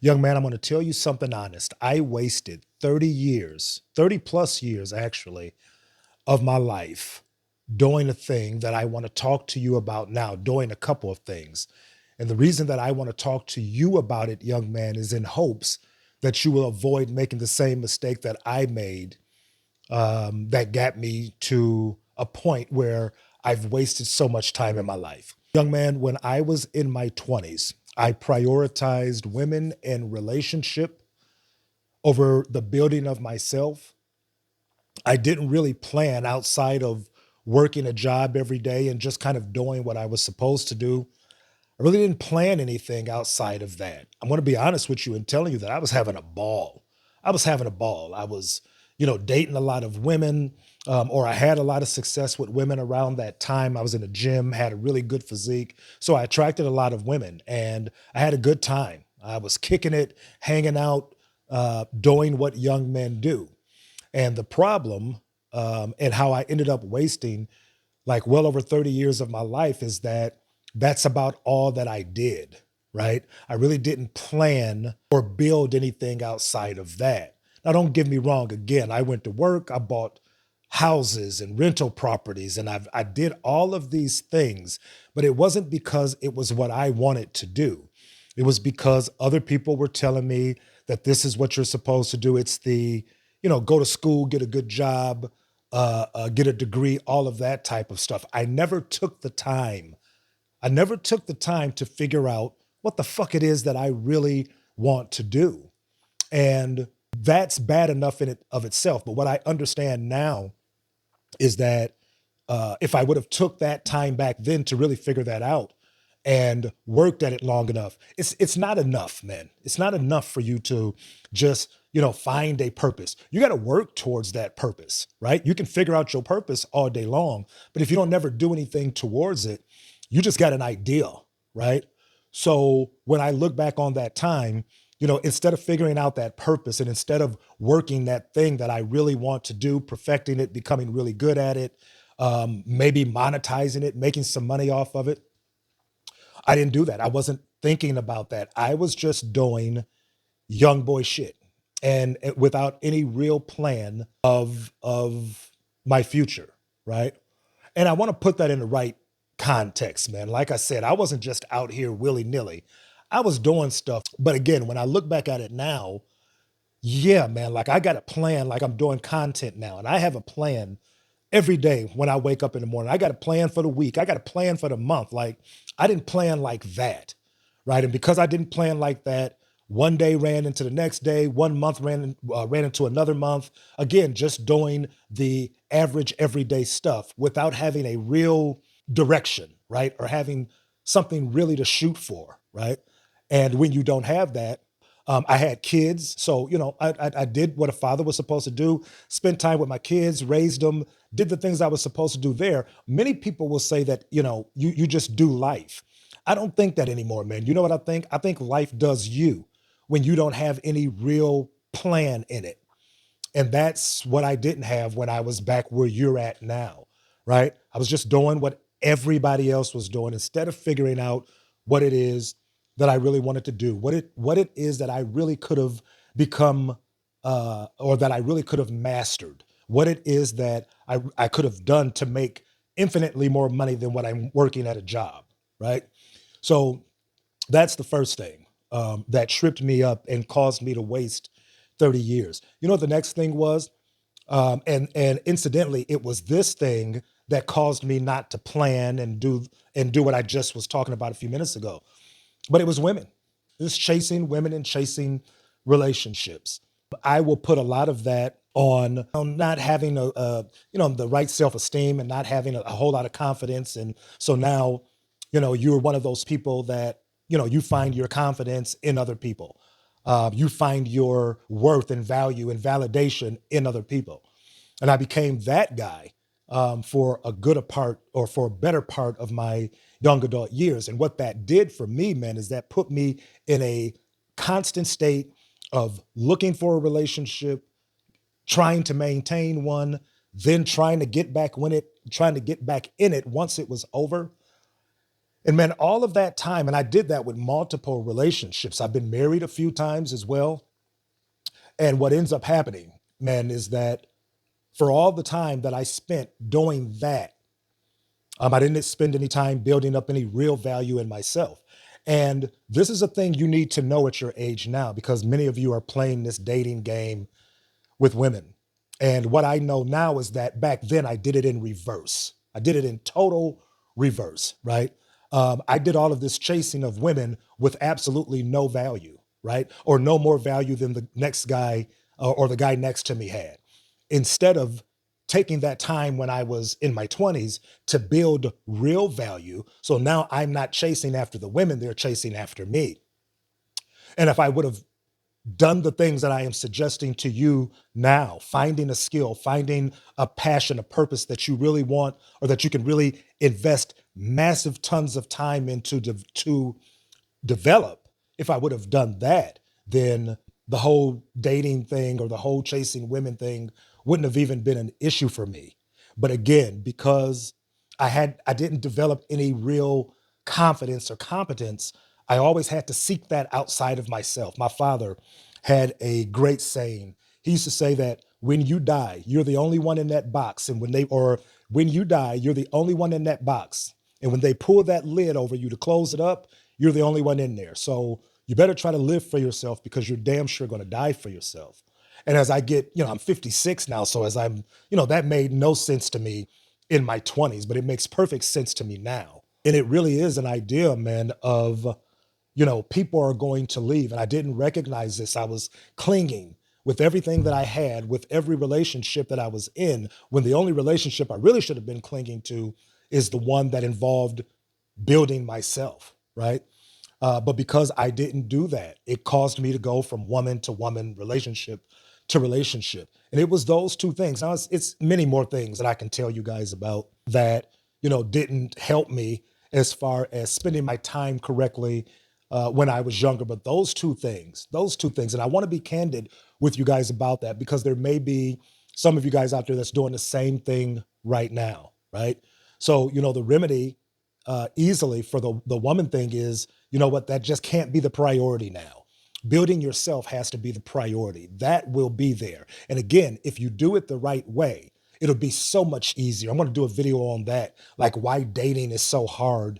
Young man, I'm going to tell you something honest. I wasted 30 years, 30 plus years actually, of my life doing a thing that I want to talk to you about now, doing a couple of things. And the reason that I want to talk to you about it, young man, is in hopes that you will avoid making the same mistake that I made, that got me to a point where I've wasted so much time in my life. Young man, when I was in my 20s, I prioritized women and relationship over the building of myself. I didn't really plan outside of working a job every day and just kind of doing what I was supposed to do. I really didn't plan anything outside of that. I'm going to be honest with you and telling you that I was having a ball. I was having a ball. I was, dating a lot of women, or I had a lot of success with women around that time. I was in a gym, had a really good physique. So I attracted a lot of women and I had a good time. I was kicking it, hanging out, doing what young men do. And the problem, and how I ended up wasting like well over 30 years of my life is that that's about all that I did, right? I really didn't plan or build anything outside of that. Now, don't get me wrong. Again, I went to work, I bought houses and rental properties, and I did all of these things, but it wasn't because it was what I wanted to do. It was because other people were telling me that this is what you're supposed to do. It's the, go to school, get a good job, get a degree, all of that type of stuff. I never took the time. I never took the time to figure out what the fuck it is that I really want to do. And that's bad enough in it of itself. But what I understand now is that if I would have took that time back then to really figure that out and worked at it long enough, it's not enough, man. It's not enough for you to just find a purpose. You got to work towards that purpose, right? You can figure out your purpose all day long, but if you don't never do anything towards it, you just got an idea, right? So when I look back on that time, instead of figuring out that purpose and instead of working that thing that I really want to do, perfecting it, becoming really good at it, maybe monetizing it, making some money off of it, I didn't do that. I wasn't thinking about that. I was just doing young boy shit and without any real plan of my future, right? And I want to put that in the right context, man. Like I said, I wasn't just out here willy-nilly. I was doing stuff. But again, when I look back at it now, yeah, man, like I got a plan, like I'm doing content now, and I have a plan every day when I wake up in the morning. I got a plan for the week. I got a plan for the month. Like I didn't plan like that, right? And because I didn't plan like that, one day ran into the next day, one month ran into another month. Again, just doing the average everyday stuff without having a real direction, right? Or having something really to shoot for, right? And when you don't have that, I had kids, so I did what a father was supposed to do: spend time with my kids, raised them, did the things I was supposed to do there. Many people will say that you just do life. I don't think that anymore, man. You know what I think? I think life does you when you don't have any real plan in it. And that's what I didn't have when I was back where you're at now, right? I was just doing what everybody else was doing instead of figuring out what it is that I really wanted to do, what it is that I really could have become, or that I really could have mastered, what it is that I could have done to make infinitely more money than what I'm working at a job, right? So that's the first thing, that tripped me up and caused me to waste 30 years. You know what the next thing was? And incidentally, it was this thing that caused me not to plan and do what I just was talking about a few minutes ago. But it was women. Just chasing women and chasing relationships. I will put a lot of that on not having the right self-esteem and not having a whole lot of confidence. And so now, you're one of those people that, you find your confidence in other people. You find your worth and value and validation in other people. And I became that guy, for a good part or for a better part of my young adult years. And what that did for me, man, is that put me in a constant state of looking for a relationship, trying to maintain one, then trying to get back in it once it was over. And man, all of that time, and I did that with multiple relationships. I've been married a few times as well. And what ends up happening, man, is that for all the time that I spent doing that, I didn't spend any time building up any real value in myself. And this is a thing you need to know at your age now, because many of you are playing this dating game with women. And what I know now is that back then I did it in reverse. I did it in total reverse, right? I did all of this chasing of women with absolutely no value, right? Or no more value than the next guy or the guy next to me had. Instead of taking that time when I was in my 20s to build real value. So now I'm not chasing after the women, they're chasing after me. And if I would have done the things that I am suggesting to you now, finding a skill, finding a passion, a purpose that you really want, or that you can really invest massive tons of time into to develop, if I would have done that, then the whole dating thing or the whole chasing women thing wouldn't have even been an issue for me. But again, because I didn't develop any real confidence or competence, I always had to seek that outside of myself. My father had a great saying. He used to say that when you die, you're the only one in that box. And when you die, you're the only one in that box. And when they pull that lid over you to close it up, you're the only one in there. So you better try to live for yourself, because you're damn sure going to die for yourself. And as I get, I'm 56 now. So as I'm, that made no sense to me in my 20s, but it makes perfect sense to me now. And it really is an idea, man, of, people are going to leave. And I didn't recognize this. I was clinging with everything that I had, with every relationship that I was in, when the only relationship I really should have been clinging to is the one that involved building myself, right? But because I didn't do that, it caused me to go from woman to woman, relationship to relationship. And it was those two things. Now, it's many more things that I can tell you guys about that, didn't help me as far as spending my time correctly when I was younger. But those two things, and I want to be candid with you guys about that, because there may be some of you guys out there that's doing the same thing right now, right? So, the remedy easily for the woman thing is, that just can't be the priority now. Building yourself has to be the priority. That will be there. And again, if you do it the right way, it'll be so much easier. I'm going to do a video on that, like why dating is so hard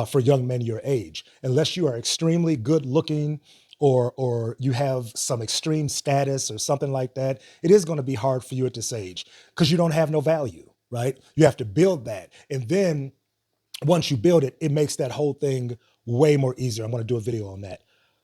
for young men your age. Unless you are extremely good looking, or you have some extreme status or something like that, it is going to be hard for you at this age, because you don't have no value, right? You have to build that. And then once you build it, it makes that whole thing way more easier. I'm going to do a video on that.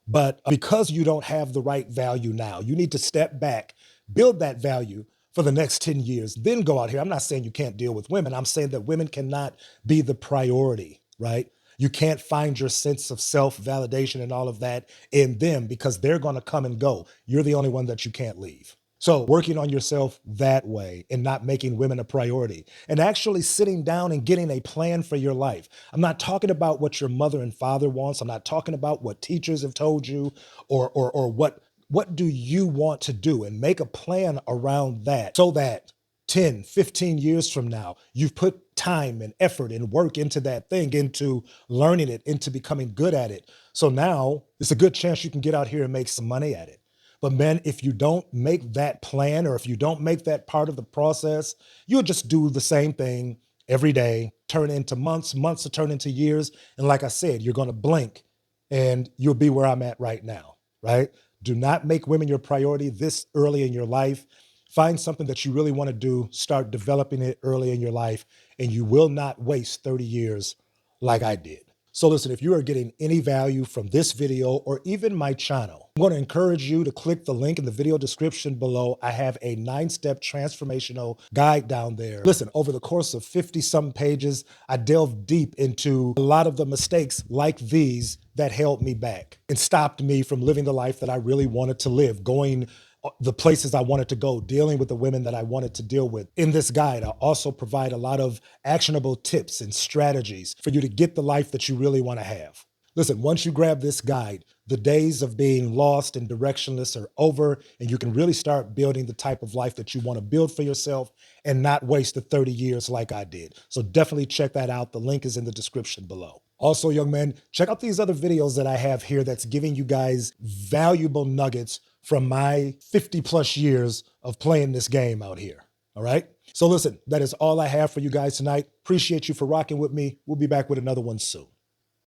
But because you don't have the right value now, you need to step back, build that value for the next 10 years, then go out here. I'm not saying you can't deal with women. I'm saying that women cannot be the priority, right? You can't find your sense of self-validation and all of that in them, because they're going to come and go. You're the only one that you can't leave. So working on yourself that way and not making women a priority, and actually sitting down and getting a plan for your life. I'm not talking about what your mother and father wants. I'm not talking about what teachers have told you, or what do you want to do, and make a plan around that, so that 10, 15 years from now, you've put time and effort and work into that thing, into learning it, into becoming good at it. So now it's a good chance you can get out here and make some money at it. But man, if you don't make that plan, or if you don't make that part of the process, you'll just do the same thing every day, turn into months, months to turn into years. And like I said, you're going to blink and you'll be where I'm at right now, right? Do not make women your priority this early in your life. Find something that you really want to do, start developing it early in your life, and you will not waste 30 years like I did. So listen, if you are getting any value from this video or even my channel, I'm going to encourage you to click the link in the video description below. I have a 9-step transformational guide down there. Listen, over the course of 50-some pages, I delved deep into a lot of the mistakes like these that held me back and stopped me from living the life that I really wanted to live, going the places I wanted to go, dealing with the women that I wanted to deal with. In this guide, I also provide a lot of actionable tips and strategies for you to get the life that you really want to have. Listen, once you grab this guide, the days of being lost and directionless are over, and you can really start building the type of life that you want to build for yourself and not waste the 30 years like I did. So definitely check that out. The link is in the description below. Also, young men, check out these other videos that I have here that's giving you guys valuable nuggets from my 50 plus years of playing this game out here. All right. So listen, that is all I have for you guys tonight. Appreciate you for rocking with me. We'll be back with another one soon.